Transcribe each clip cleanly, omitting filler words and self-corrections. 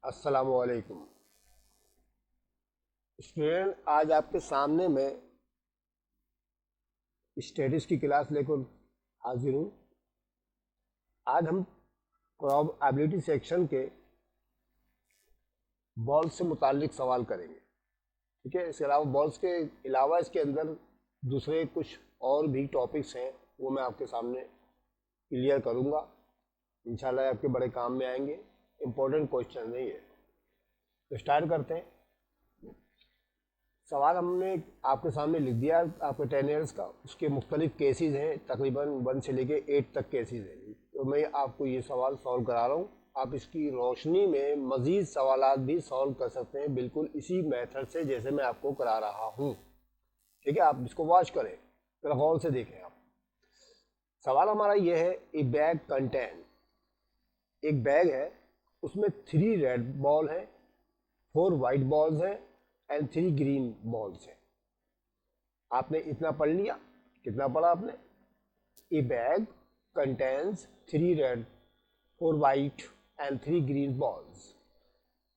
अस्सलामुअलैकुम स्टूडेंट। आज आपके सामने मैं स्टैटिस्टिक्स की क्लास लेकर हाजिर हूँ। आज हम प्रोबेबिलिटी सेक्शन के बॉल्स से मुताल्लिक सवाल करेंगे। ठीक है, इसके अलावा बॉल्स के अलावा इसके अंदर दूसरे कुछ और भी टॉपिक्स हैं, वो मैं आपके सामने क्लियर करूँगा। इंशाल्लाह आपके बड़े काम में आएंगे। इम्पोर्टेंट क्वेश्चन है ये। तो स्टार्ट करते हैं। सवाल हमने आपके सामने लिख दिया आपके 10 ईयर्स का। उसके मुख्तलिफ केसेस हैं, तकरीबन 1 से लेके 8 तक केसेस हैं। तो मैं आपको ये सवाल सॉल्व करा रहा हूँ। आप इसकी रोशनी में मज़ीद सवालात भी सॉल्व कर सकते हैं, बिल्कुल इसी मेथड से जैसे मैं आपको करा रहा हूँ। ठीक है, आप इसको वॉच करें, फिर गौर से देखें आप। सवाल हमारा ये है, ए बैग कंटेन, एक बैग है, उसमें 3 रेड बॉल हैं, 4 वाइट बॉल्स हैं एंड 3 ग्रीन बॉल्स हैं। आपने इतना पढ़ लिया। कितना पढ़ा आपने? ए bag contains 3 red 4 white and 3 green balls.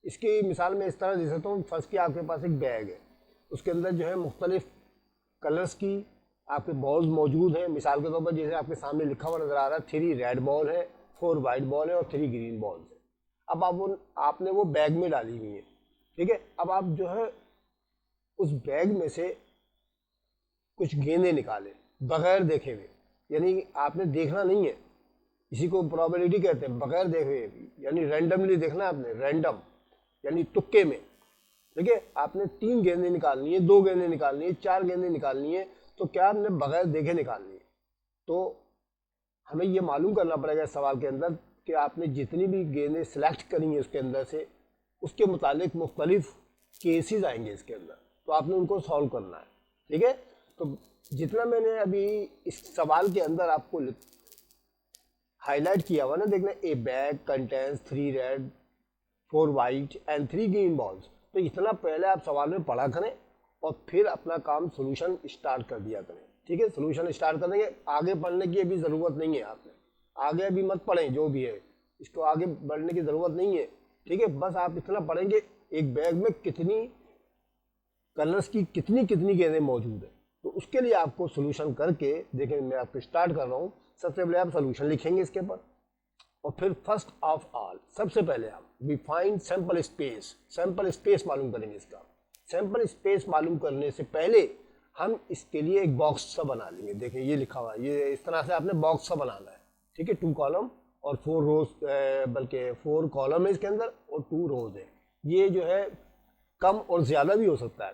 इसकी मिसाल में इस तरह दे सकता हूँ। फर्स्ट की आपके पास एक बैग है, उसके अंदर जो है मुख्तलिफ कलर्स की आपके बॉल्स मौजूद हैं। मिसाल के तौर पर जैसे आपके सामने लिखा हुआ नजर आ रहा है, 3 रेड बॉल है, 4 वाइट बॉल है और 3 ग्रीन बॉल्स है। अब आपने वो बैग में डाली हुई है। ठीक है, अब आप जो है उस बैग में से कुछ गेंदें निकालें बगैर देखे हुए, यानी आपने देखना नहीं है। इसी को प्रोबेबिलिटी कहते हैं, बगैर देखे हुए, यानी रैंडमली देखना आपने, रैंडम यानी तुक्के में। ठीक है, आपने 3 गेंदें निकालनी है, 2 गेंदें निकालनी है, 4 गेंदें निकालनी है, तो क्या आपने बगैर देखे निकालनी है। तो हमें ये मालूम करना पड़ेगा इस सवाल के अंदर कि आपने जितनी भी गेंदें सिलेक्ट करी हैं उसके अंदर से, उसके मुतालिक मुख्तलिफ केसेस आएंगे इसके अंदर, तो आपने उनको सॉल्व करना है। ठीक है, तो जितना मैंने अभी इस सवाल के अंदर आपको हाईलाइट किया हुआ ना, देखना, ए bag contains 3 red 4 white and 3 green balls. तो इतना पहले आप सवाल में पढ़ा करें और फिर अपना काम सोल्यूशन स्टार्ट कर दिया करें। ठीक है, सोल्यूशन स्टार्ट कर देंगे, आगे पढ़ने की अभी ज़रूरत नहीं है। आपने आगे अभी मत पढ़ें, जो भी है इसको आगे बढ़ने की ज़रूरत नहीं है। ठीक है, बस आप इतना पढ़ेंगे एक बैग में कितनी कलर्स की कितनी कितनी गेंदें मौजूद है। तो उसके लिए आपको सोल्यूशन करके देखें, मैं आपको स्टार्ट कर रहा हूँ। सबसे पहले आप सोल्यूशन लिखेंगे इसके ऊपर, और फिर फर्स्ट ऑफ ऑल सबसे पहले हम we find sample space. Sample space मालूम करेंगे इसका। सैंपल स्पेस मालूम करने से पहले हम इसके लिए एक बॉक्स सा बना लेंगे। देखिए ये लिखा हुआ है, ये इस तरह से आपने बॉक्स सा बनाना है। ठीक है, 2 कॉलम और 4 रोज, बल्कि 4 कॉलम है इसके अंदर और 2 रोज है। ये जो है कम और ज़्यादा भी हो सकता है,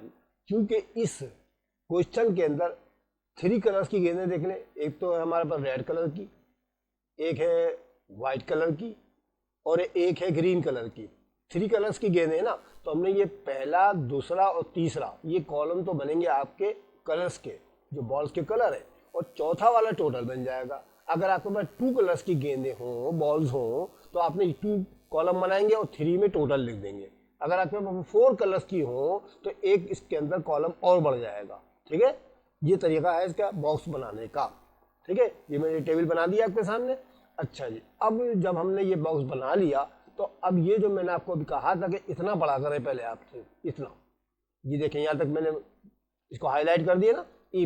क्योंकि इस क्वेश्चन के अंदर 3 कलर्स की गेंदें देख लें। एक तो है हमारे पास रेड कलर की, एक है वाइट कलर की और एक है ग्रीन कलर की। 3 कलर्स की गेंदें है ना, तो हमने ये पहला, दूसरा और तीसरा ये कॉलम तो बनेंगे आपके कलर्स के, जो बॉल्स के कलर है, और चौथा वाला टोटल बन जाएगा। अगर आपके पास 2 कलर्स की गेंदें हों, बॉल्स हों, तो आपने 2 कॉलम बनाएंगे और 3 में टोटल लिख देंगे। अगर आपके पास 4 कलर्स की हो तो एक इसके अंदर कॉलम और बढ़ जाएगा। ठीक है, ये तरीका है इसका बॉक्स बनाने का। ठीक है, ये मैंने टेबल बना दिया आपके सामने। अच्छा जी, अब जब हमने ये बॉक्स बना लिया, तो अब ये जो मैंने आपको अभी कहा था कि इतना बड़ा करें पहले आपसे, इतना, ये देखें यहाँ तक मैंने इसको हाईलाइट कर दिया ना। ए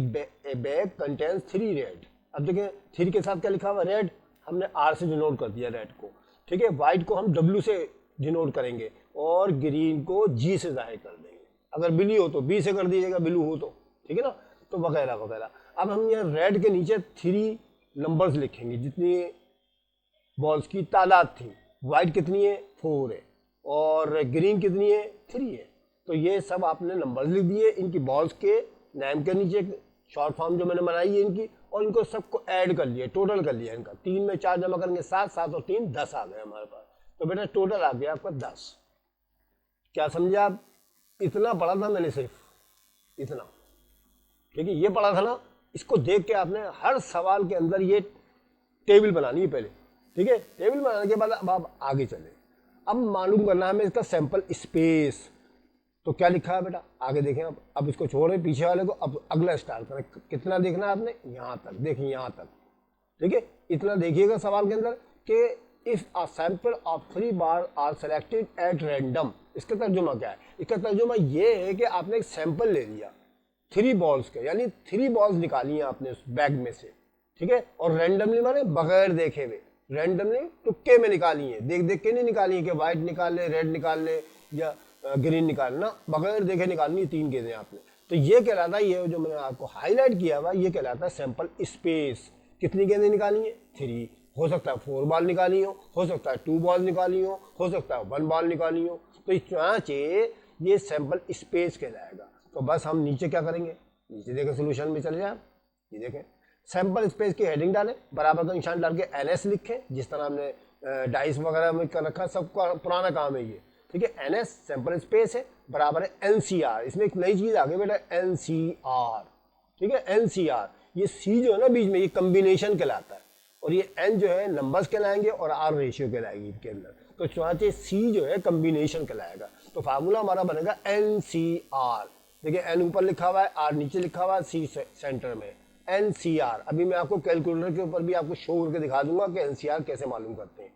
बैग कंटेन्स 3 रेड। अब देखें 3 के साथ क्या लिखा हुआ, रेड, हमने आर से डिनोट कर दिया रेड को। ठीक है, वाइट को हम डब्ल्यू से डिनोट करेंगे और ग्रीन को जी से जाहिर कर देंगे। अगर ब्लू हो तो बी से कर दीजिएगा, ब्लू हो तो। ठीक है ना, तो वगैरह वगैरह। अब हम यहाँ रेड के नीचे 3 नंबर्स लिखेंगे, जितनी बॉल्स की तादाद थी। वाइट कितनी है, 4 है, और ग्रीन कितनी है, 3 है। तो ये सब आपने नंबर्स लिख दिए इनकी बॉल्स के नाम के नीचे, शॉर्ट फॉर्म जो मैंने बनाई है इनकी, और इनको सबको ऐड कर लिया, टोटल कर लिया इनका। 3 में 4 जमा करेंगे 7, 7 और 3 10 आ गए हमारे पास। तो बेटा टोटल आ गया आपका 10। क्या समझे आप? इतना पढ़ा था मैंने, सिर्फ इतना। ठीक है, ये पढ़ा था ना, इसको देख के आपने हर सवाल के अंदर ये टेबल बनानी है पहले। ठीक है, टेबल बनाने के बाद अब आप आगे चले। अब मालूम करना है हमें इसका सैंपल स्पेस। तो क्या लिखा है बेटा, आगे देखें। अब इसको छोड़ें पीछे वाले को, अब अगला स्टार्ट करें। कितना देखना है आपने, यहाँ तक देखिए, यहाँ तक। ठीक है, इतना देखिएगा सवाल के अंदर कि इफ अ सैंपल ऑफ 3 बार आर सेलेक्टेड एट रैंडम। इसका तर्जुमा क्या है? इसका तर्जुमा ये है कि आपने एक सैंपल ले लिया 3 बॉल्स के, यानी 3 बॉल्स निकाली हैं आपने उस बैग में से, ठीक है, और रैंडमली माने बगैर देखे हुए, रैंडमली तुक्के में निकाली है, देख देख के नहीं निकाली है कि व्हाइट निकाल ले, रेड निकाल ले या ग्रीन निकालना, बगैर देखे निकालनी है 3 गेंदें आपने। तो ये कहलाता है, ये जो मैंने आपको हाईलाइट किया हुआ ये कहलाता है सैंपल स्पेस। कितनी गेंदें निकाली है? 3। हो सकता है 4 बॉल निकाली हो सकता है 2 बॉल निकाली हो सकता है 1 बॉल निकाली हो। तो इस तरह से ये सैंपल स्पेस कहलाएगा। तो बस हम नीचे क्या करेंगे, नीचे देखें सोल्यूशन में चले जाए, ये देखें सैंपल स्पेस की हेडिंग डालें, बराबर का निशान डाल के NS लिखें, जिस तरह हमने डाइस वगैरह में कर रखा, सबका पुराना काम है ये, ठीक है। NS सैंपल स्पेस है, बराबर है NCR। इसमें एक नई चीज़ आ गई बेटा, NCR, ठीक है, NCR। ये C जो है ना बीच में, ये कम्बिनेशन कहलाता है, और ये N जो है नंबर्स कहलाएंगे और R रेशियो कहलाएगी इनके अंदर। तो चुनाचे C जो है कम्बिनेशन कहलाएगा। तो फार्मूला हमारा बनेगा NCR। देखिए N ऊपर लिखा हुआ है, R नीचे लिखा हुआ है, C सेंटर में, NCR। अभी मैं आपको कैलकुलेटर के ऊपर भी आपको शो करके दिखा दूंगा कि NCR कैसे मालूम करते हैं।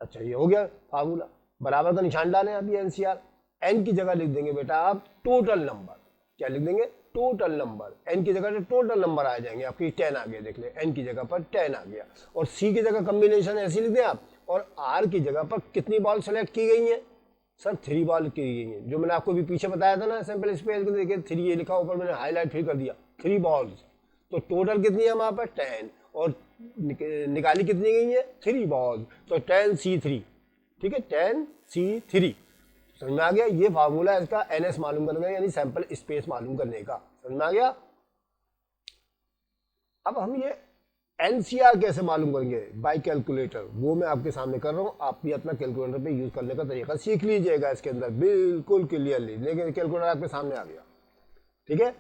अच्छा, ये हो गया फार्मूला, बराबर का निशान डालें अभी NCR। N की जगह लिख देंगे बेटा आप टोटल नंबर। क्या लिख देंगे? Total number. N की जगह टोटल नंबर आ जाएंगे आपकी, 10 आ गया, देख ले N की जगह पर 10 आ गया। और C की जगह कम्बिनेशन ऐसे लिख दें आप, और R की जगह पर कितनी बॉल सेलेक्ट की गई है? सर 3 बॉल की गई है, जो मैंने आपको भी पीछे बताया था ना सैंपल स्पेस, देखिए 3 ये लिखा, ऊपर मैंने हाईलाइट फिर कर दिया, 3 बॉल्स। तो टोटल कितनी है वहाँ पर? 10, और निकाली कितनी गई है? 3 बॉल्स, तो 10C3, ठीक है, 10C3। समझ में आ गया? ये फार्मूला है इसका NS मालूम करने का, यानी सैंपल स्पेस मालूम करने का। समझ में आ गया? अब हम ये NCR कैसे मालूम करेंगे बाय कैलकुलेटर, वो मैं आपके सामने कर रहा हूँ। आप भी अपना कैलकुलेटर पे यूज करने का तरीका सीख लीजिएगा इसके अंदर बिल्कुल क्लियरली। लेकिन कैलकुलेटर आपके सामने आ गया, ठीक है।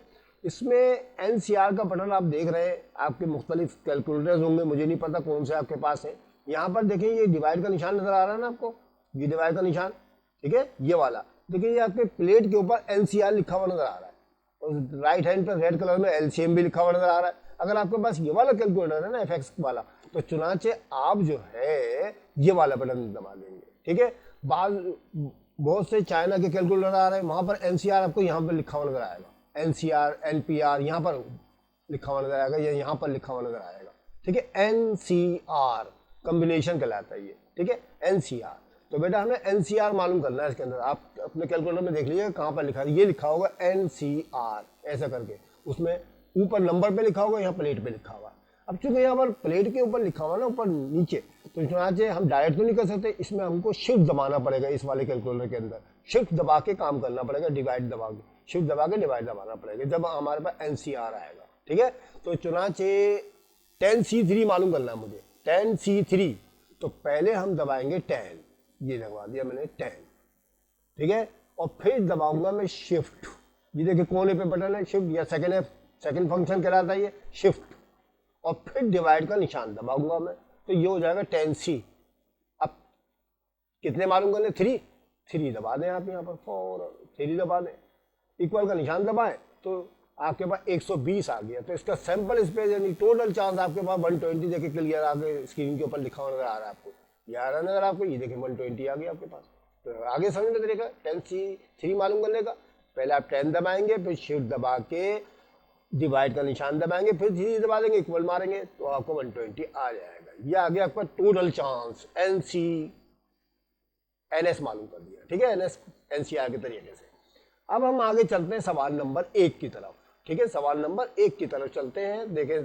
इसमें NCR का बटन आप देख रहे हैं, आपके मुख्तलिफ कैलकुलेटर्स होंगे, मुझे नहीं पता कौन से आपके पास है। यहाँ पर देखें ये डिवाइड का निशान नजर आ रहा है ना आपको, ये डिवाइड का निशान, ठीक है, ये वाला। देखिए ये आपके प्लेट के ऊपर NCR लिखा हुआ नजर आ रहा है, और राइट हैंड पर रेड कलर में LCM भी लिखा हुआ नजर आ रहा है। अगर आपके पास ये वाला कैलकुलेटर है ना FX वाला, तो चुनाचे आप जो है ये वाला बटन दबा देंगे, ठीक है। बहुत से चाइना के कैलकुलेटर आ रहे हैं, वहां पर NCR आपको यहाँ पर लिखा हुआ नजर आएगा, NCR NPR यहाँ पर लिखा हुआ नजर आएगा, या यहाँ पर लिखा हुआ नजर आएगा, ठीक है। NCR कम्बिनेशन कहलाता है ये, ठीक है, NCR। तो बेटा हमें NCR मालूम करना है इसके अंदर। आप अपने कैलकुलेटर में देख लीजिए कहाँ पर लिखा है, ये लिखा होगा NCR ऐसा करके, उसमें ऊपर नंबर पे लिखा होगा, यहाँ प्लेट पे लिखा हुआ। अब चूंकि यहाँ पर प्लेट के ऊपर लिखा हुआ ना ऊपर नीचे, तो चुनाचे हम डायरेक्ट तो नहीं कर सकते, इसमें हमको शिफ्ट दबाना पड़ेगा। इस वाले कैलकुलेटर के अंदर शिफ्ट दबा के काम करना पड़ेगा, डिवाइड दबा के, शिफ्ट दबा के डिवाइड दबाना पड़ेगा, जब हमारे पास NCR आएगा, ठीक है। तो चुनाचे 10C3 मालूम करना है मुझे, 10C3। तो पहले हम दबाएंगे 10, ये दबा दिया मैंने 10, ठीक है, और फिर दबाऊंगा मैं शिफ्ट। ये देखिए कोने पे बटन है शिफ्ट, या सेकंड फंक्शन कहलाता है ये शिफ्ट, और फिर डिवाइड का निशान दबाऊंगा मैं, तो ये हो जाएगा 10C। अब कितने मालूम करने? 3 दबा दें आप यहाँ पर, 3 दबा दें, इक्वल का निशान दबाएं, तो आपके पास 120 आ गया। तो इसका सैंपल स्पेस यानी टोटल चार्ज आपके पास 120, देखिए क्लियर आगे स्क्रीन के ऊपर लिखा हुआ नजर आ रहा है आपको, ये आ रहा है नजर आपको, ये देखिए 120 आ गया आपके पास। तो आगे समझने का तरीका 10C3 मालूम करने का, पहले आप 10 दबाएंगे, फिर शिफ्ट दबा के डिवाइड का निशान दबाएंगे, फिर 3 दबा देंगे, इक्वल मारेंगे, तो आपको 120 आ जाएगा। ये आ गया आपका टोटल चांस। NS मालूम कर दिया, ठीक है, NCR के तरीके से। अब हम आगे चलते हैं सवाल नंबर 1 की तरफ, ठीक है, सवाल नंबर 1 की तरफ चलते हैं। देखें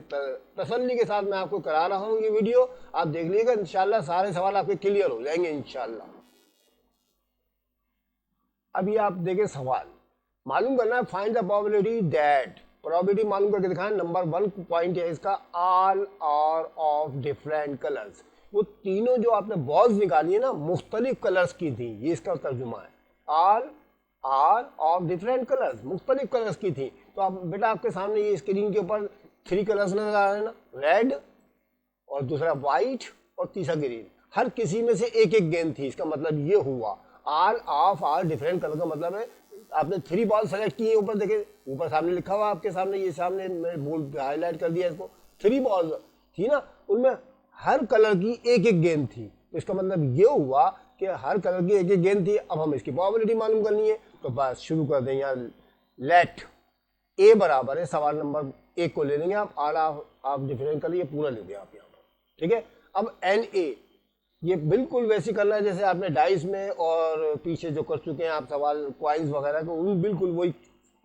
तसल्ली के साथ मैं आपको करा रहा हूं ये वीडियो, आप देख लीजिएगा, इंशाल्लाह सारे सवाल आपके क्लियर हो जाएंगे इंशाल्लाह। अभी आप देखें सवाल मालूम करना है, find the probability that, probability मालूम करके दिखाएं। नंबर 1 पॉइंट है इसका, all are of different colours. वो तीनों जो आपने बॉल्स निकाली है ना, मुख्तलिफ कलर्स की थी, ये इसका तर्जुमा है। All are of different colours, मुख्तलिफ कलर्स की थी। तो आप बेटा आपके सामने ये स्क्रीन के ऊपर 3 कलर्स नजर आ रहे हैं ना, रेड और दूसरा व्हाइट और तीसरा ग्रीन। हर किसी में से एक एक गेंद थी, इसका मतलब ये हुआ all of are different colour का मतलब है आपने 3 बॉल सेलेक्ट की है। ऊपर देखे, ऊपर सामने लिखा हुआ आपके सामने, ये सामने मैं बोल्ड हाईलाइट कर दिया इसको, 3 बॉल थी ना, उनमें हर कलर की एक एक गेंद थी। तो इसका मतलब ये हुआ कि हर कलर की एक एक गेंद थी। अब हम इसकी प्रोबेबिलिटी मालूम करनी है, तो बस शुरू कर दें यहाँ। लेट ए बराबर है, सवाल नंबर 1 को ले लेंगे आप, आर आप डिफरेंट कर लिए, पूरा ले दिया आप यहाँ पर, ठीक है। अब एन ए, ये बिल्कुल वैसी करना है जैसे आपने डाइस में और पीछे जो कर चुके हैं आप सवाल क्वाइंस वगैरह को, उन बिल्कुल वही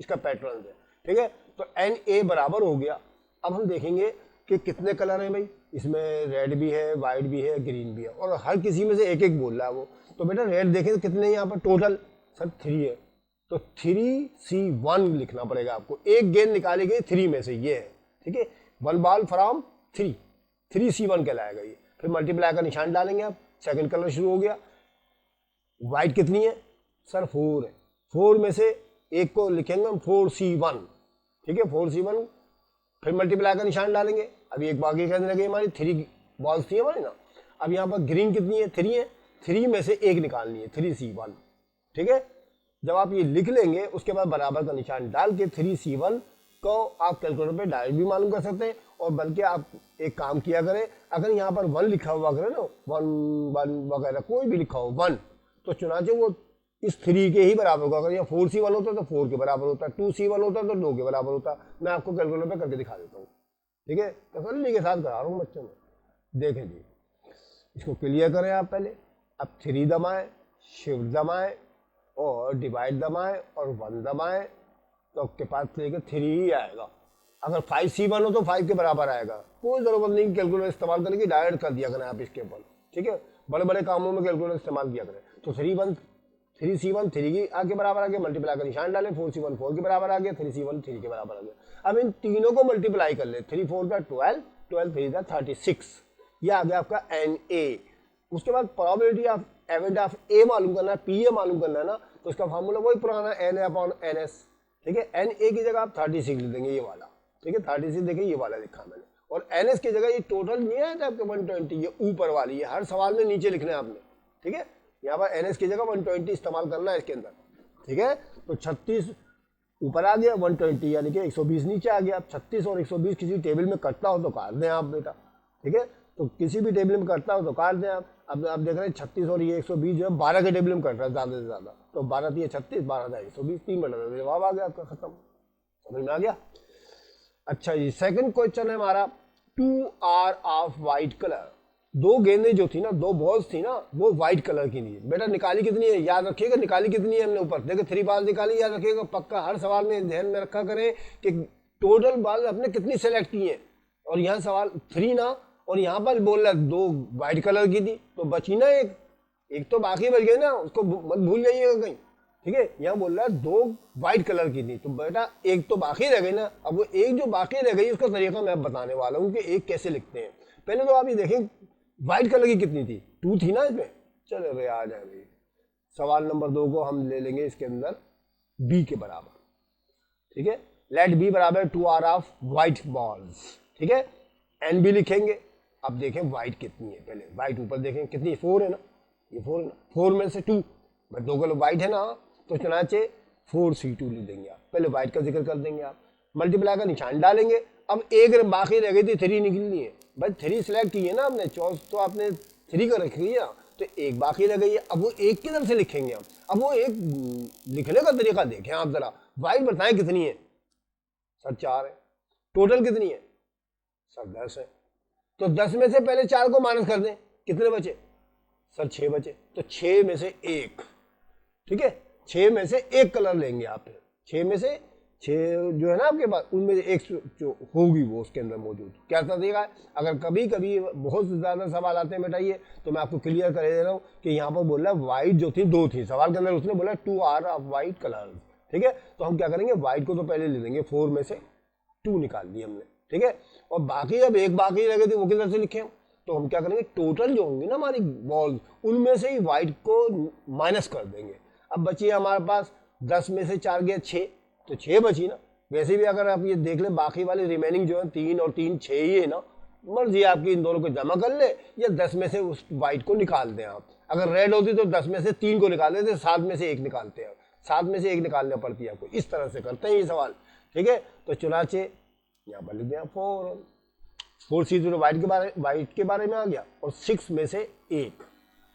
इसका पैटर्न है, ठीक है। तो एन ए बराबर हो गया। अब हम देखेंगे कि कितने कलर हैं भाई, इसमें रेड भी है, वाइट भी है, ग्रीन भी है, और हर किसी में से एक एक बोल रहा है वो। तो बेटा रेड देखें तो कितने यहाँ पर टोटल, सर 3 है, तो 3C1 लिखना पड़ेगा आपको। एक गेंद निकाली गई 3 में से, ये है, ठीक है। 1 बॉल फ्रॉम 3C1 कहलाएगा ये। फिर मल्टीप्लाई का निशान डालेंगे आप, सेकंड कलर शुरू हो गया। वाइट कितनी है सर, 4 है, 4 में से एक को लिखेंगे हम 4C1, ठीक है, 4C1। फिर मल्टीप्लाई का निशान डालेंगे। अभी एक बाकी कहने लगे हमारी 3 बॉल्स थी हमारी ना। अब यहाँ पर ग्रीन कितनी है, 3 है, 3 में से एक निकालनी है, 3C1, ठीक है। जब आप ये लिख लेंगे उसके बाद बराबर का निशान डाल के 3C1 को आप कैलकुलेटर पे डायरेक्ट भी मालूम कर सकते हैं। और बल्कि आप एक काम किया करें, अगर यहाँ पर 1 लिखा हुआ करे ना, 1 वगैरह कोई भी लिखा हो 1, तो चुनाचे वो इस 3 के ही बराबर होगा। अगर यहाँ 4C1 होता तो 4 के बराबर होता, 2C1 होता तो 2 के बराबर होता। मैं आपको कैलकुलेटर पे करके दिखा देता हूँ, ठीक है, तसल्ली के साथ करा रहा हूँ बच्चों में। देखें जी, इसको क्लियर करें आप पहले। अब 3 दबाएं, शिफ्ट दबाएं और डिवाइड दबाएं और 1 दबाएं, तो आपके पास लेके 3 ही आएगा। अगर 5C1 हो तो 5 के बराबर आएगा। कोई ज़रूरत नहीं कैलकुलेटर इस्तेमाल करने की, डायरेक्ट कर दिया करें आप इसके ऊपर, ठीक है। बड़े बड़े कामों में कैलकुलेटर इस्तेमाल किया करें। तो 3C1 3 के आगे बराबर आ गया, मल्टीप्लाई का निशान डालें, 4C1 4 के बराबर आ गया, 3C1 3 के बराबर आ गया। अब इन तीनों को मल्टीप्लाई कर ले, 3 4 का 12, 12 3 का 36, यह आ गया आपका एन ए। उसके बाद probability of event of A मालूम करना है, पी ए मालूम करना है ना, तो उसका फार्मूला वही पुराना N A upon N S, ठीक है। एन ए की जगह आप 36 लिख देंगे, ये वाला, ठीक है, 36 देखिए ये वाला लिखा मैंने। और एन एस की जगह ये टोटल नहीं है आपके 120, ये ऊपर वाली, ये हर सवाल में नीचे लिखना है आपने, ठीक है। यहाँ पर एन एस की जगह 120 इस्तेमाल करना है इसके अंदर, ठीक है। तो 36 ऊपर आ गया, 120 यानी कि 120 नीचे आ गया। अब 36 और 120 किसी टेबल में कटता हो तो काट दें आप बेटा, ठीक है। तो किसी भी टेबल में कटता हो तो काट दें आप। अब आप देख रहे हैं 36 और ये 120 जो है 12 के टेबल में कट रहा है ज़्यादा से ज़्यादा। तो 12 3 36, 12 120, 3 बटा जवाब आ गया आपका, खत्म, समझ में आ गया। अच्छा जी, सेकंड क्वेश्चन है हमारा, 2 आर ऑफ वाइट कलर। 2 गेंदें जो थी ना, 2 बॉल्स थी ना, वो व्हाइट कलर की थी। बेटा निकाली कितनी है, याद रखिएगा, निकाली कितनी है हमने ऊपर देखिए 3 बॉल निकाली, याद रखिएगा पक्का, हर सवाल में ध्यान में रखा करें कि टोटल बॉल आपने कितनी सेलेक्ट की है। और यहाँ सवाल 3 ना, और यहाँ पर बोल रहा 2 व्हाइट कलर की थी, तो बची ना एक तो बाकी बच गई ना, उसको मत भूल जाइएगा कहीं, ठीक है। यहाँ बोल रहा है 2 व्हाइट कलर की थी, तो बेटा एक तो बाकी रह गई ना। अब वो एक जो बाकी रह गई उसका तरीका मैं बताने वाला हूँ कि एक कैसे लिखते हैं। पहले तो आप ये देखें व्हाइट कलर की कितनी थी, 2 थी ना इसमें। चलो भाई आ जाए भाई, सवाल नंबर 2 को हम ले लेंगे इसके अंदर बी के बराबर, ठीक है। लेट बी बराबर 2 आर ऑफ व्हाइट बॉल्स, ठीक है। एन बी लिखेंगे। अब देखें व्हाइट कितनी है, पहले व्हाइट ऊपर देखें कितनी, 4 है ना, ये 4 है ना, 4 में से 2, भाई 2 कलर व्हाइट है ना, तो चुनाचे 4C2 लिख देंगे आप। पहले व्हाइट का जिक्र कर देंगे आप, मल्टीप्लाई का निशान डालेंगे। अब एक बाकी रह गई थी, 3 निकलनी है भाई, 3 सिलेक्ट की है ना आपने, चॉइस तो आपने 3 का रखी है, तो एक बाकी रह गई है। अब वो एक किधर से लिखेंगे हम, अब वो एक लिखने का तरीका देखें आप जरा। व्हाइट बताएं कितनी है सर, 4 है। टोटल कितनी है सर, 10 है। तो 10 में से पहले 4 को माइनस कर दें, कितने बचे सर, 6 बचे। तो 6 में से 1, ठीक है, 6 में से 1 कलर लेंगे आप। 6 में से 6 जो है ना आपके पास, उनमें से एक जो होगी वो उसके अंदर मौजूद, क्या तरीका है। अगर कभी कभी बहुत ज़्यादा सवाल आते हैं बेटा ये, तो मैं आपको क्लियर कर दे रहा हूँ कि यहाँ पर बोल रहा है व्हाइट जो थी 2 थी सवाल के अंदर, उसने बोला 2 आर ऑफ व्हाइट कलर, ठीक है। तो हम क्या करेंगे, व्हाइट को तो पहले ले लेंगे, 4 में से 2 निकाल दी हमने, ठीक है। और बाकी अब एक बाकी रह गई थी, वो किधर से लिखे हम, तो हम क्या करेंगे, टोटल जो होंगी ना हमारी बॉल, उनमें से ही व्हाइट को माइनस कर देंगे। अब बची हमारे पास 10 में से 4 गया 6, तो 6 बची ना। वैसे भी अगर आप ये देख ले बाकी वाली रिमेनिंग जो है 3 और 3 6 ही है ना, मर्जी आपकी, इन दोनों को जमा कर ले या 10 में से उस व्हाइट को निकाल दें आप। अगर रेड होती तो 10 में से 3 को निकाल देते, 7 में से 1 निकालते हैं, 7 में से 1 निकालना पड़ती है आपको। इस तरह से करते हैं ये सवाल, ठीक है। तो चुनाचे यहाँ पर लिख दिया 4C0 व्हाइट के बारे में आ गया, और 6 में से 1,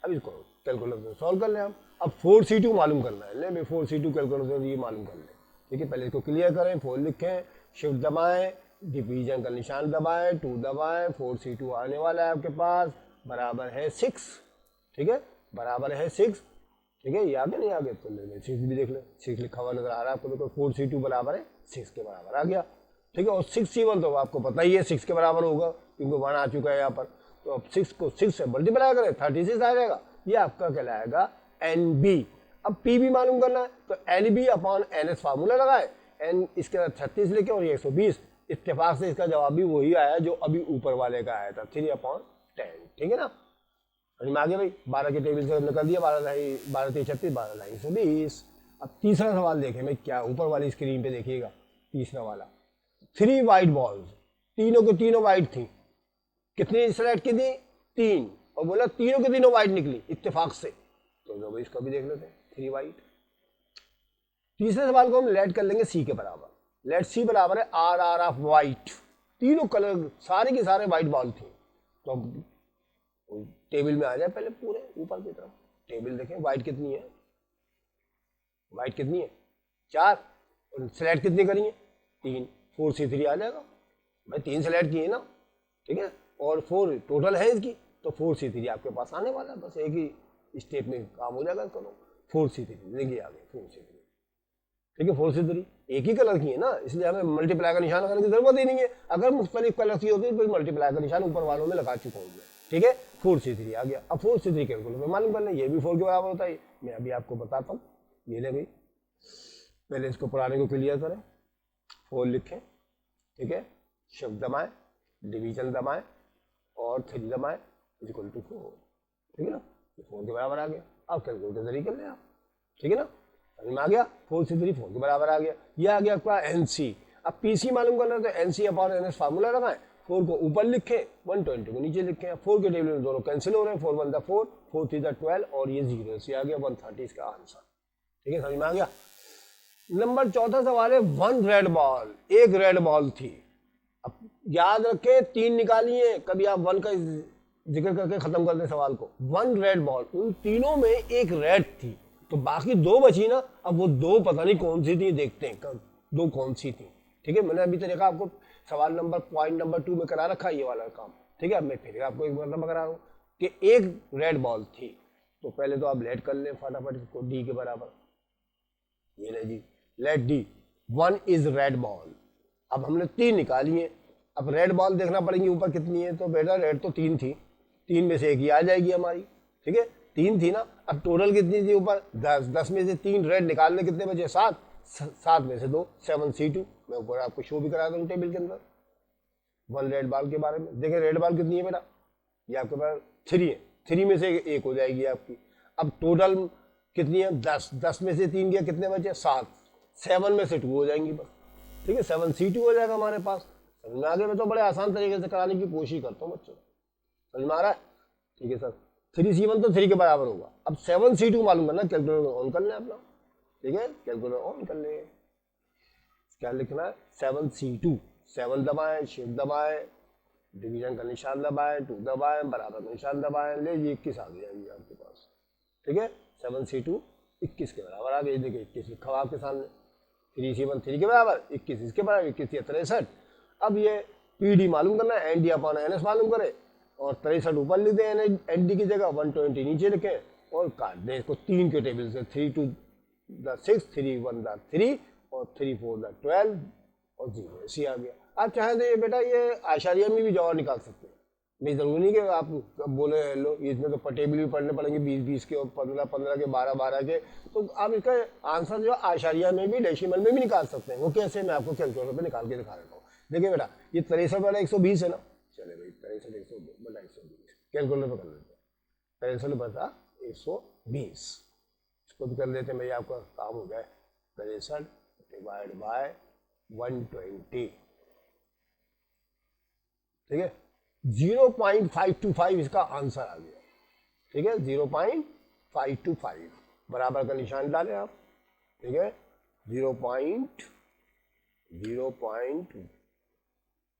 अब इसको कैलकुलेटर सॉल्व कर लें हम। अब 4C2 मालूम करना है, ले भाई 4C2 कैलकुलेटर ये मालूम कर लें। ठीक है, पहले इसको क्लियर करें, 4 लिखें, शिफ्ट दबाएं, डिवीजन का निशान दबाएं, 2 दबाएं, 4C2 आने वाला है आपके पास, बराबर है 6। ठीक है, बराबर है 6। ठीक है, ये आगे नहीं आगे तो ले 6 भी देख ले, 6 लिखा हुआ नजर आ रहा है आपको, देखो 4C2 बराबर है 6 के बराबर आ गया। ठीक है, और 6C1 तो आपको पता ही है 6 के बराबर होगा क्योंकि 1 आ चुका है यहाँ पर। तो अब 6 को 6 से मल्टीप्लाई करें 36 आ जाएगा, ये आपका कहलाएगा NB। अब P भी मालूम करना है तो NB अपॉन NS फार्मूला लगाए, N इसके अंदर 36 लिखे और ये 120। इत्तेफाक से इसका जवाब भी वही आया जो अभी ऊपर वाले का आया था, 3/10। ठीक है ना, समझ में आ गया भाई। 12 के टेबल से हमने कर दिया, 12 3 36, 12 9 120। अब तीसरा सवाल देखें भाई, क्या ऊपर वाली स्क्रीन पे देखिएगा, तीसरा वाला 3 वाइट बॉल्स, तीनों के तीनों वाइट थी, कितनी सेलेक्ट की थी 3, और बोला तीनों के तीनों वाइट निकली इत्तेफाक से, तो भाई इसको भी देख लेते हैं 3 वाइट। तीसरे सवाल को हम लेट कर लेंगे C के बराबर, लेट C बराबर है RR ऑफ वाइट, तीनों कलर सारे के सारे वाइट बॉल थी। तो अब टेबल में आ जाए पहले पूरे ऊपर की तरफ, टेबल देखें वाइट कितनी है, वाइट कितनी है 4, और सेलेक्ट कितनी करी है 3, 4C3 आ जाएगा भाई, 3 सेलेक्ट की है ना। ठीक है, और 4 टोटल है इसकी, तो 4C3 आपके पास आने वाला है, बस एक ही स्टेप में काम हो जाएगा इसका। 4C3 देखिए आ गए 4C3। ठीक है, 4C3 एक ही कलर की है ना, इसलिए हमें मल्टीप्लाई का निशान लगाने की जरूरत ही नहीं है। अगर मुख्तलिफ कलर की होती है तो मल्टीप्लाई का निशान ऊपर वालों में लगा चुका हूँ। ठीक है, 4C3 आ गया। अब 4C3 कैलकुलेटर मालूम कर लें, ये भी 4 के बराबर होता है, मैं अभी आपको बताता हूँ। ये ले भाई, पहले इसको पुराने को क्लियर करें, 4 लिखें, ठीक है, शिफ्ट दबाएं, डिवीजन दबाएं और 3 दबाएं, इक्वल टू 4। ठीक है ना, ये 4 के बराबर आ गया। अब कैलकुलेटर जरिए कर लें आप। ठीक है ना, समझ में आ गया, 4C3 4 के बराबर आ गया। ये आ गया आपका NC। अब PC मालूम करना है तो NC अपॉन NS फार्मूला लगाएं, 4 को ऊपर लिखें, 120 को नीचे लिखें। 4 के टेबल में दोनों कैंसिल हो रहे हैं, 4 1 4, 4 3 12 और ये 0 से आ गया 130 इसका आंसर। ठीक है, समझ में आ गया। नंबर चौथा सवाल है 1 रेड बॉल, एक रेड बॉल थी। अब याद रखें 3 निकाली है, कभी आप 1 का जिक्र करके खत्म कर दें सवाल को। 1 रेड बॉल, उन तीनों में एक रेड थी, तो बाकी 2 बची ना। अब वो 2 पता नहीं कौन सी थी, देखते हैं 2 कौन सी थी। ठीक है, मैंने अभी तरीका आपको सवाल नंबर पॉइंट नंबर 2 में करा रखा है ये वाला काम। ठीक है, अब मैं फिर आपको एक मतलब करा रहा हूँ कि एक रेड बॉल थी। तो पहले तो आप लेट कर लें फटाफट इसको, D के बराबर, ये ले जी, let D 1 is red ball. अब हमने 3 निकाली है, अब रेड बॉल देखना पड़ेगी ऊपर कितनी है। तो बेटा रेड तो 3 थी, 3 में से एक ही आ जाएगी हमारी। ठीक है, 3 थी ना। अब टोटल कितनी थी ऊपर 10, 10 में से 3 रेड निकालने कितने बचे 7, 7 में से 2 7C2। मैं ऊपर आपको शो भी करा दूँ टेबल के अंदर 1 रेड बॉल के बारे में। देखिए रेड बॉल कितनी है बेटा, ये आपके पास 3 है, 3 में से एक हो जाएगी आपकी। अब टोटल कितनी है 10, 10 में से 3 गया कितने बचे 7, 7 में से 2 हो जाएंगी बस। ठीक है, 7C2 हो जाएगा हमारे पास। समझ में आ गया। मैं तो बड़े आसान तरीके से कराने की कोशिश करता हूँ बच्चों, समझ में आ रहा है। ठीक है सर, 3C1 तो 3 के बराबर होगा। अब 7C2 मालूम करना, कैलकुलेटर ऑन कर लें अपना। ठीक है, कैलकुलेटर ऑन कर लें, क्या लिखना है 7C2, 7 दबाएं, शिफ्ट दबाएं, डिवीजन का निशान दबाएं, 2 दबाएं, बराबर का निशान दबाएं, ले ये 21 आ जाएगी आपके पास। ठीक है, 7C2 21 के बराबर आ गई। देखिए 21 लिखा हुआ आपके सामने, 3C1 3 के बराबर, 21 इसके बराबर, 21 या 63। अब ये PD मालूम करना है, ND अपॉन NS मालूम करें और 63 ऊपर लिख दें, ND की जगह 120 नीचे लिखें और काट दें इसको 3 के टेबल से, 3 2 6, 3 1 3 और 3 4 12 और 0 ऐसे आ गया। आप चाहें तो ये बेटा ये आशारिया में भी जवाब निकाल सकते हैं, नहीं जरूरी नहीं कि आप बोले लो इसमें तो टेबल भी पढ़ने पड़ेंगे 20-20 के और 15-15 के, 12-12 के। तो आप इसका आंसर जो आशारिया में भी डेसिमल में भी निकाल सकते हैं। वो कैसे, मैं आपको कैलकुलेटर पे निकाल के दिखा देता हूँ। देखिए बेटा ये 63 बटा 120 है ना, चले भाई 63 बटा 120 कैलकुलेटर पर कर लेते हैं, 63 बटा 120 इसको भी कर लेते हैं भाई, आपका काम हो जाए। 63 डिवाइड बाय 120, ठीक है 0.525 इसका आंसर आ गया। ठीक है, 0.525 बराबर का निशान डालें आप। ठीक है, 0.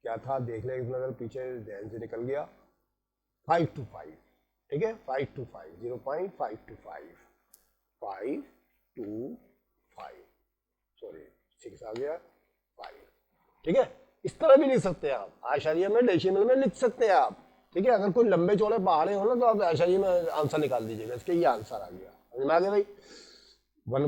क्या था देख लें, एक नजर पीछे ध्यान से निकल गया, 525। ठीक है, 525, 0.525, 525, सॉरी 6 आ गया 5, ठीक है। इस तरह भी लिख सकते हैं आप, आशारिया में डेसिमल में लिख सकते हैं आप, ठीक है। अगर कोई लंबे चौड़े पहाड़े हो ना तो आप आशारिया में आंसर निकाल दीजिएगा, इसके ये आंसर आ गया, समझ में आ गया भाई। वन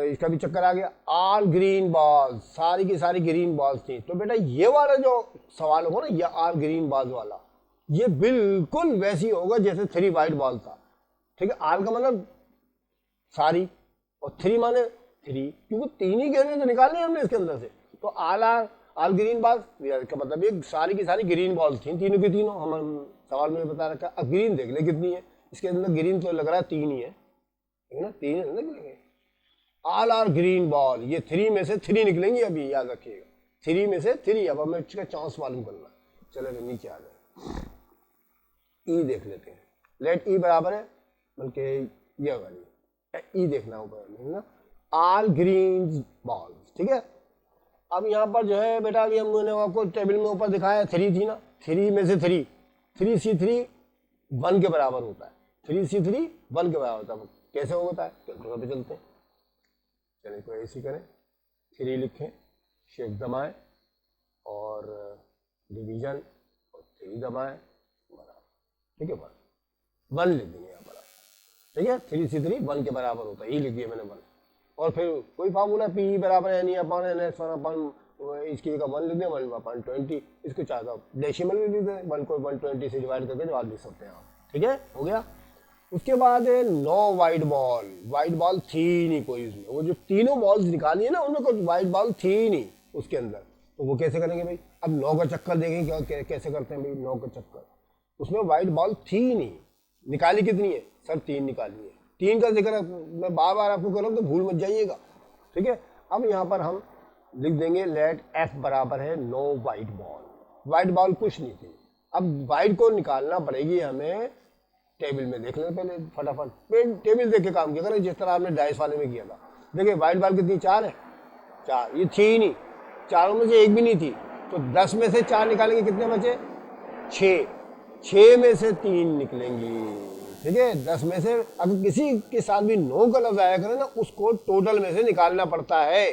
इसका भी चक्कर आ गया। ऑल ग्रीन बॉल्स, सारी की सारी ग्रीन बॉल्स थी। तो बेटा ये वाला जो सवाल होगा ना, ये ऑल ग्रीन बॉल्स वाला, ये बिल्कुल वैसी होगा जैसे 3 वाइट बॉल था, ठीक है। ऑल का मतलब सारी, और 3 माने 3, क्योंकि 3 ही गेंदें तो निकालनी हमने इसके अंदर से। तो ऑल ग्रीन बॉल्स का मतलब ये सारी की सारी ग्रीन बॉल्स थी, तीनों की तीनों। हम सवाल में बता रखा। अब ग्रीन देख ले कितनी है, इसके अंदर ग्रीन तो लग रहा है 3 ही है, ठीक है ना, 3 है ना। ऑल आर ग्रीन बॉल, ये 3 में से 3 निकलेंगी, अभी याद रखिएगा, 3 में से 3। अब हमें इसका चांस मालूम करना। चलो नीचे आ जाए, ई देख लेते हैं। लेट ई बराबर है, बल्कि ये वाली ई देखना होगा ना, ऑल ग्रीन बॉल्स, ठीक है। अब यहाँ पर जो है बेटा, अभी हमने आपको टेबल में ऊपर दिखाया 3 थी ना, 3 में से 3C3 1 के बराबर होता है, 3C3 1 के बराबर होता है। कैसे होता है, कैलकुलेटर पे चलते हैं। चलिए कोई ऐसी करें, 3 लिखें, शिफ्ट दबाएं और डिवीजन और 3 दबाएं, बराबर, ठीक है। 1 लिख देंगे यहाँ पर, ठीक है। 3C3 1 के बराबर होता है, ये लिख दिया मैंने 1। और फिर कोई फार्मूला पी बराबर है नहीं अपन NS अपन, इसकी जगह 1 लिख दें, 1/20। इसको चाहता हूँ डेसिमल में लिख दें, 1 को 120 से डिवाइड करके जवाब लिख सकते हैं आप, ठीक है, हो गया। उसके बाद है नो वाइट बॉल थी नहीं कोई उसमें। वो जो तीनों बॉल्स निकाली है ना, उनमें कोई वाइट बॉल थी नहीं उसके अंदर। तो वो कैसे करेंगे भाई, अब 9 का चक्कर देखेंगे क्या कैसे करते हैं भाई। 9 का चक्कर, उसमें वाइट बॉल थी नहीं, निकाली कितनी है सर, 3 निकाली है। 3 का जिक्र मैं बार बार आपको कर रहा हूँ तो भूल मत जाइएगा, ठीक है। अब यहाँ पर हम लिख देंगे लेट F बराबर है नो वाइट बॉल कुछ नहीं थी। अब वाइट को निकालना पड़ेगी हमें, टेबल में देख लें पहले फटाफट, टेबल देख के काम किया करें, जिस तरह आपने डाइस वाले में किया था। देखिए वाइट बॉल कितनी, 4 है, 4, ये थी ही नहीं, चारों में से एक भी नहीं थी। तो 10 में से 4 निकालेंगे, कितने बचे, 6 में से 3 निकलेंगी, ठीक है। 10 में से अगर किसी के साथ भी 9 का लफ्ज आया करे ना, उसको टोटल में से निकालना पड़ता है।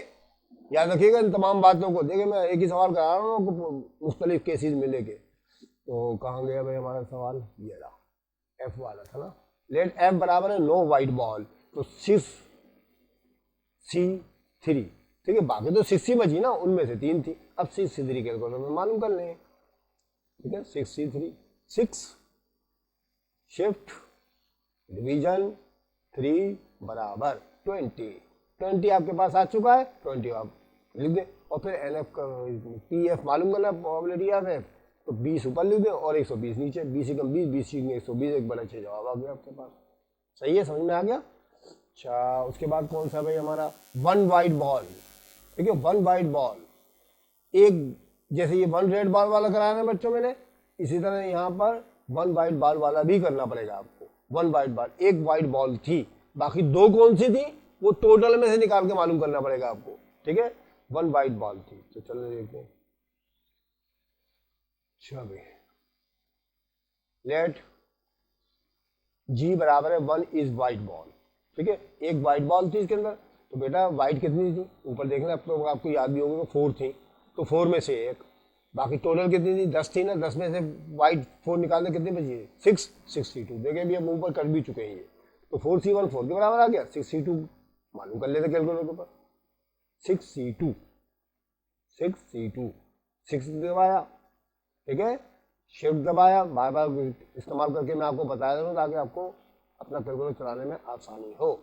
याद रखिएगा इन तमाम बातों को। देखिए मैं एक ही सवाल करा रहा हूँ मुख्तलिफ केसेस में लेके। तो कहाँ गया भाई हमारा सवाल, ये रहा, F वाला था ना। लेट F बराबर है नो वाइट बॉल, तो 6C3, ठीक है। बाकी तो 6C बची ना, उनमें से 3 थी। अब 6C3 कैलकुलेटर में मालूम कर लें, ठीक है। 6C3, 6 शिफ्ट डिवीजन 3 बराबर 20 आपके पास आ चुका है, 20 आप लिख दें। और फिर NF का PF मालूम करना, प्रोबेबिलिटी ऑफ F, तो 20 ऊपर लिख दें और 120 नीचे। 20 से कम 20, 20 से 120, एक बड़ा अच्छा जवाब आ गया आपके पास। सही है, समझ में आ गया। अच्छा उसके बाद कौन सा भाई हमारा, 1 वाइट बॉल, ठीक है। 1 वाइट बॉल, एक जैसे ये 1 रेड बॉल वाला कराया है बच्चों मैंने, इसी तरह यहाँ पर 1 वाइट बॉल वाला भी करना पड़ेगा आपको। 1 वाइट बॉल, एक वाइट बॉल थी, बाकी 2 कौन सी थी वो टोटल में से निकाल के मालूम करना पड़ेगा आपको, ठीक है। 1 वाइट बॉल थी, तो चलो देखते हैं। अच्छा भाई लेट G बराबर है 1 इज वाइट बॉल, ठीक है। एक वाइट बॉल थी इसके अंदर, तो बेटा वाइट कितनी थी ऊपर देखना, अब तो आपको याद भी होगा, 4 थी, तो 4 में से एक, बाकी टोटल कितनी थी, 10 थी ना। 10 में से वाइट 4 निकालने कितनी बची, 6C2। देखें भी हम ऊपर कर भी चुके हैं ये, तो 4C1 4 के बराबर आ गया। 6C2 मालूम कर लेते कैलकुलेटर के ऊपर, 6C2 6 दबाया, ठीक है। शिफ्ट दबाया, बार बार इस्तेमाल करके मैं आपको बता रहा हूँ ताकि आपको अपना कैलकुलेटर चलाने में आसानी हो।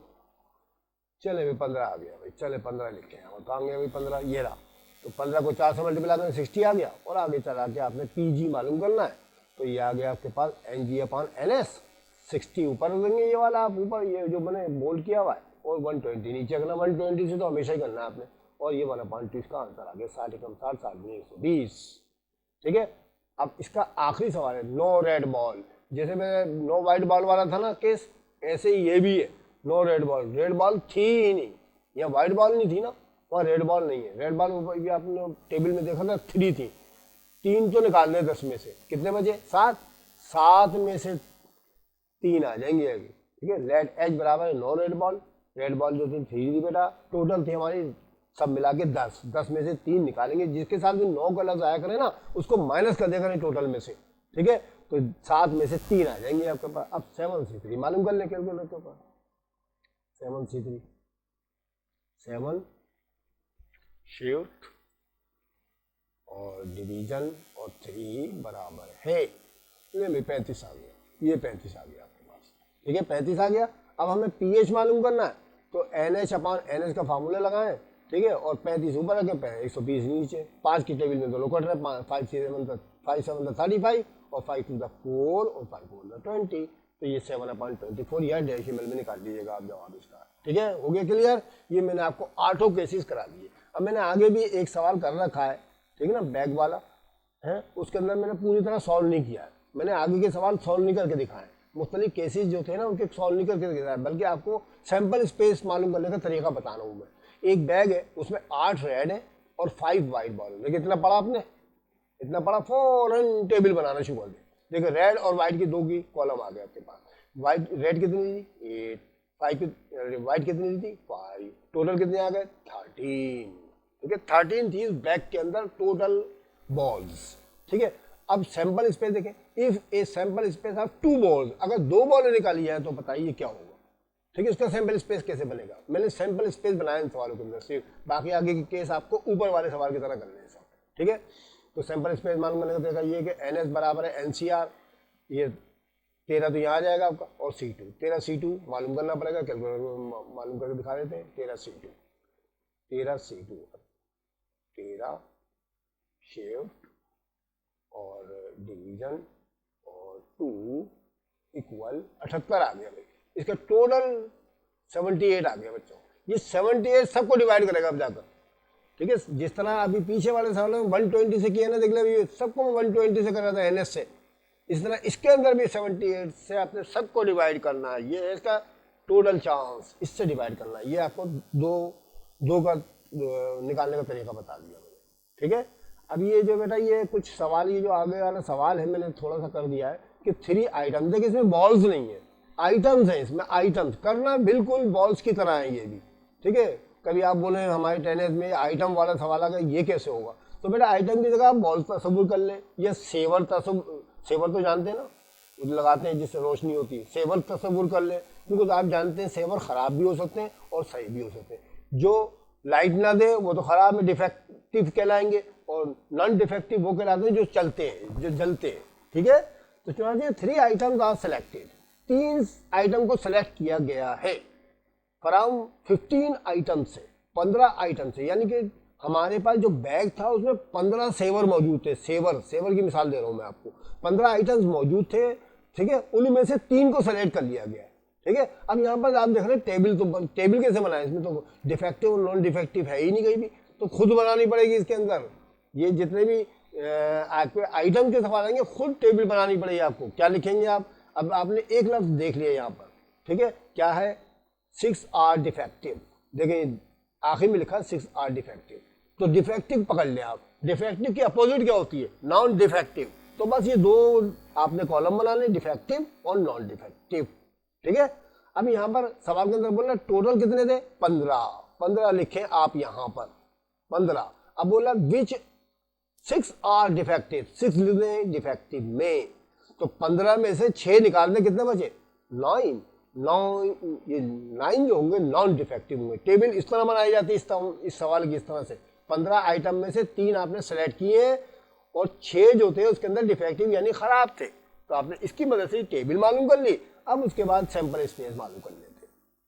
चले भाई 15 आ गया भाई, चले 15 लिखे हैं, और कहाँ गया भाई 15, ये रहा। तो 15 को 4 से मल्टीप्लाई करके 60 आ गया, और आगे चला के आपने PG मालूम करना है, तो ये आ गया आपके पास NG/NS। 60 ऊपर देंगे ये वाला आप ऊपर, ये जो मैंने बोल्ड किया हुआ है, और 120 नीचे रखना। 120 से तो हमेशा ही करना है आपने, और ये 1/20 का आंसर आ गया। 60 कम 60, 60 में 120, ठीक है। अब इसका आखिरी सवाल है नो रेड बॉल। जैसे मैं नो वाइट बॉल वाला था ना केस, ऐसे ही ये भी है नो रेड बॉल थी ही नहीं, या वाइट बॉल नहीं थी ना, वहाँ रेड बॉल नहीं है। रेड बॉल ऊपर आपने टेबल में देखा था 3 थी, 3 तो निकाल दें 10 में से, कितने बचे, 7 में से 3 आ जाएंगे अभी, ठीक है। लेट एच बराबर है 9 रेड बॉल जो थी 3 थी बेटा, टोटल थी हमारी सब मिला के 10 में से 3 निकालेंगे, जिसके साथ भी 9 का लफ्ज आया करे ना उसको माइनस कर दिया करें टोटल में से, ठीक है। तो 7 में से 3 आ जाएंगे आपके पास। अब 7C3 मालूम कर ले कैलकुलेटर के पास, 7C3 7 शिफ्ट और डिवीजन और 3 बराबर है, ये भी 35 आ गया, ये 35 आ गया आपके पास, ठीक है। 35 आ गया। अब हमें पीएच मालूम करना है तो NH/NS का फार्मूला लगाएं, ठीक है। और 35 ऊपर रखे 120 नीचे, 5 की टेबल में दोनों कट रहे, 5 7 35 और 5 2 4 और 5 4 20, तो ये 7/24 यह डेसिमल में निकाल लीजिएगा आप जवाब इसका, ठीक है। हो गया क्लियर। ये मैंने आपको 8 केसेस करा दिए। अब मैंने आगे भी एक सवाल कर रखा है, ठीक है ना, बैग वाला है, उसके अंदर मैंने पूरी तरह सॉल्व नहीं किया है, मैंने आगे के सवाल सॉल्व नहीं करके दिखाए, मुख्तलिफ केसेस जो थे ना उनके सॉल्व नहीं करके दिखाया, बल्कि आपको सैंपल स्पेस मालूम करने का तरीका बता रहा हूँ मैं। एक बैग है उसमें 8 रेड है और 5 वाइट बॉल, देखिए इतना पढ़ा आपने, इतना पढ़ा, फौरन टेबल बनाना शुरू कर दे। देखिए रेड और वाइट की 2 की कॉलम आ गया आपके पास। वाइट रेड कितनी थी 8, 5 की वाइट कितनी थी 5, टोटल कितने आ गए 13, ठीक है। 13 थी इस बैग के अंदर टोटल बॉल्स, ठीक है। अब सैंपल स्पेस देखें, if a sample space of 2 balls, अगर 2 बॉल निकाली है तो बताइए क्या होगा, ठीक है। उसका सैंपल स्पेस कैसे बनेगा, मैंने सैंपल स्पेस बनाया इन सवालों के अंदर सिर्फ, बाकी आगे के केस आपको ऊपर वाले सवाल की तरह करने हैं सब, ठीक है। तो सैंपल स्पेस मालूम करने का तरीका ये कि NS बराबर है NCR, ये 13 तो यहाँ आ जाएगा आपका, और C2 13C2 मालूम करना पड़ेगा, कैलकुलेटर मालूम करके दिखा देते हैं। 13C2 13 शिफ्ट और डिवीजन और 2 इक्वल 78 आ गया भाई, इसका टोटल 78 आ गया बच्चों। ये 78 सबको डिवाइड करेगा अब जाकर, ठीक है। जिस तरह अभी पीछे वाले सवाल में 120 से किया ना, देख ले सबको मैं 120 से कर रहा था NS से, इस तरह इसके अंदर भी 78 से आपने सबको डिवाइड करना है, ये है इसका टोटल चांस, इससे डिवाइड करना है। ये आपको दो का निकालने का तरीका बता दिया मैंने, ठीक है। अब ये जो बेटा ये कुछ सवाल, ये जो आगे वाला सवाल है मैंने थोड़ा सा कर दिया है कि 3 आइटम, देखिए इसमें बॉल्स नहीं है, आइटम्स हैं इसमें, आइटम्स करना बिल्कुल बॉल्स की तरह है ये भी, ठीक है। कभी आप बोले हमारे टेनिस में आइटम वाला सवाल आ गया, ये कैसे होगा, तो बेटा आइटम की जगह आप बॉल्स तस्वुर कर ले, या सेवर तो जानते हैं ना, लगाते हैं जिससे रोशनी होती है, सेवर तस्वुर कर ले, क्योंकि तो आप जानते हैं सेवर खराब भी हो सकते हैं और सही भी हो सकते हैं। जो लाइट ना दे वो तो खराब में डिफेक्टिव कहलाएंगे, और नॉन डिफेक्टिव वो कहलाते हैं जो चलते हैं, जो जलते हैं, ठीक है। तो चुनाव 3 आइटम्स आर सेलेक्टेड, 3 आइटम को सेलेक्ट किया गया है फ्रॉम 15 आइटम से, 15 आइटम से, यानी कि हमारे पास जो बैग था उसमें 15 सेवर मौजूद थे, सेवर की मिसाल दे रहा हूं मैं आपको, 15 आइटम्स मौजूद थे, ठीक है। उनमें से 3 को सेलेक्ट कर लिया गया, ठीक है। अब यहाँ पर आप देख रहे हैं टेबल, तो टेबल कैसे बनाए, इसमें तो डिफेक्टिव और नॉन डिफेक्टिव है ही नहीं कहीं भी, तो खुद बनानी पड़ेगी इसके अंदर। ये जितने भी आइटम के सवाल आएंगे खुद टेबल बनानी पड़ेगी आपको। क्या लिखेंगे आप, अब आपने एक लफ्ज देख लिया यहाँ पर, ठीक है, क्या है 6 आर डिफेक्टिव, देखिए आखिर में लिखा 6 आर डिफेक्टिव, तो डिफेक्टिव पकड़ लें आप, डिफेक्टिव की अपोजिट क्या होती है नॉन डिफेक्टिव, तो बस ये 2 आपने कॉलम बना लें, डिफेक्टिव और नॉन डिफेक्टिव, ठीक है। अब यहाँ पर सवाल के अंदर बोला टोटल कितने थे 15 लिखें आप यहाँ पर 15। अब बोला विच 6 आर डिफेक्टिव, 6 लिख दें डिफेक्टिव में, तो 15 में से 6 निकालने कितने बचे 9, ये 9 जो होंगे नॉन डिफेक्टिव होंगे। टेबल इस तरह बनाई जाती है इस सवाल की, इस तरह से 15 आइटम में से 3 आपने सेलेक्ट किए और 6 जो थे उसके अंदर डिफेक्टिव यानी खराब थे, तो आपने इसकी मदद से टेबल मालूम कर ली। अब उसके बाद सैंपल स्पेस मालूम कर लेते,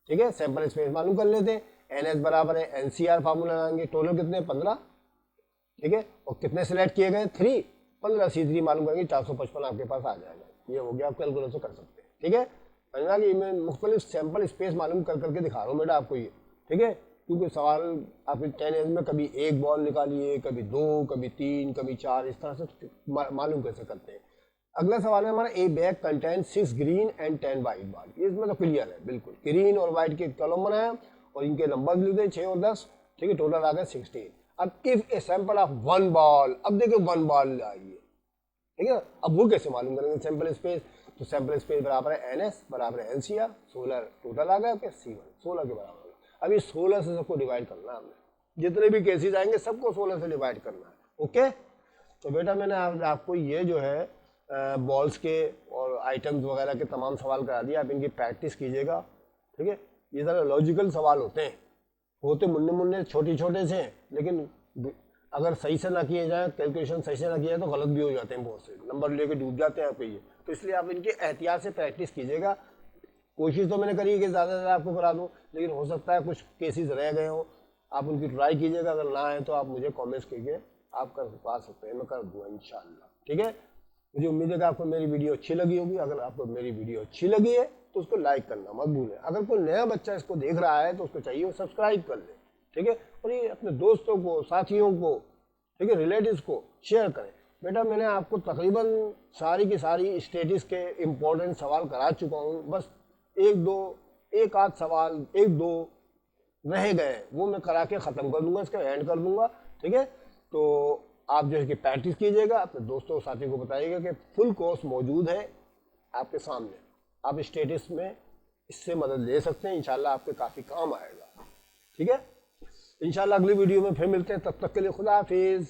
ठीक है, सैंपल स्पेस मालूम कर लेते। NS बराबर है NCR फार्मूला लगाएंगे, टोटल कितने 15, ठीक है, और कितने सेलेक्ट किए गए 3, 15C3 मालूम करेंगे 455 आपके पास आ जाएगा। ये हो गया, आप कैलकुलेटर से कर सकते हैं, ठीक है। समझना कि मैं मुख्तलिफ सैंपल स्पेस मालूम कर करके दिखा रहा हूँ बेटा आपको ये, ठीक है, क्योंकि सवाल आपके 10 में कभी 1 बॉल निकालिए, कभी 2, कभी 3, कभी 4, इस तरह से मालूम कैसे करते हैं। अगला सवाल है हमारा, ए bag contain 6 green and 10 white ball, ये इसमें तो क्लियर है बिल्कुल, ग्रीन और वाइट के कॉलम बनाया और इनके नंबर लिख दें 6 और 10, ठीक है, टोटल आ गया 16। अब if a sample of 1 ball, अब देखिए 1 बॉल आइए, ठीक है, अब वो कैसे मालूम करेंगे सैंपल स्पेस, तो सैंपल स्पेस बराबर है NS बराबर है NCR, 16 टोटल आ गया, C1 16 के बराबर होगा। अभी 16 से सबको डिवाइड करना है हमने, जितने भी केसेस आएंगे सबको 16 से डिवाइड करना है। ओके, तो बेटा मैंने आपको ये जो है बॉल्स के और आइटम्स वगैरह के तमाम सवाल करा दिए, आप इनकी प्रैक्टिस कीजिएगा। ठीक है, ये ज़रा लॉजिकल सवाल होते मुन्ने मुन्ने छोटे छोटे से, लेकिन अगर सही से ना किए जाए, कैलकुलेशन सही से ना किया जाए तो गलत भी हो जाते हैं, बहुत से नंबर लेके डूब जाते हैं आपके ये। तो इसलिए आप इनकी एहतियात से प्रैक्टिस कीजिएगा। कोशिश तो मैंने करी है कि ज़्यादा से ज़्यादा आपको करा दूँ, लेकिन हो सकता है कुछ केसेस रह गए हों, आप उनकी ट्राई कीजिएगा। अगर ना आए तो आप मुझे कॉमेंट्स कीजिए, आप करवा सकते हैं, मैं कर दूँगा इंशाल्लाह। ठीक है, मुझे उम्मीद है कि आपको मेरी वीडियो अच्छी लगी होगी। अगर आपको मेरी वीडियो अच्छी लगी है तो उसको लाइक करना मत भूलें। अगर कोई नया बच्चा इसको देख रहा है तो उसको चाहिए वो सब्सक्राइब कर ले। ठीक है, और ये अपने दोस्तों को, साथियों को, ठीक है, रिलेटिव्स को शेयर करें। बेटा मैंने आपको तकरीबन सारी की सारी स्टेटिस के इम्पोर्टेंट सवाल करा चुका हूँ, बस एक आध सवाल, एक दो रह गए, वो मैं करा के ख़त्म कर दूंगा, इसका एंड कर दूंगा। ठीक है, तो आप जो है कि प्रैक्टिस कीजिएगा, अपने दोस्तों और साथियों को बताइएगा कि फुल कोर्स मौजूद है आपके सामने, आप स्टेटस में इससे मदद ले सकते हैं, इंशाल्लाह आपके काफ़ी काम आएगा। ठीक है, इंशाल्लाह अगली वीडियो में फिर मिलते हैं, तब तक के लिए खुदा हाफिज़।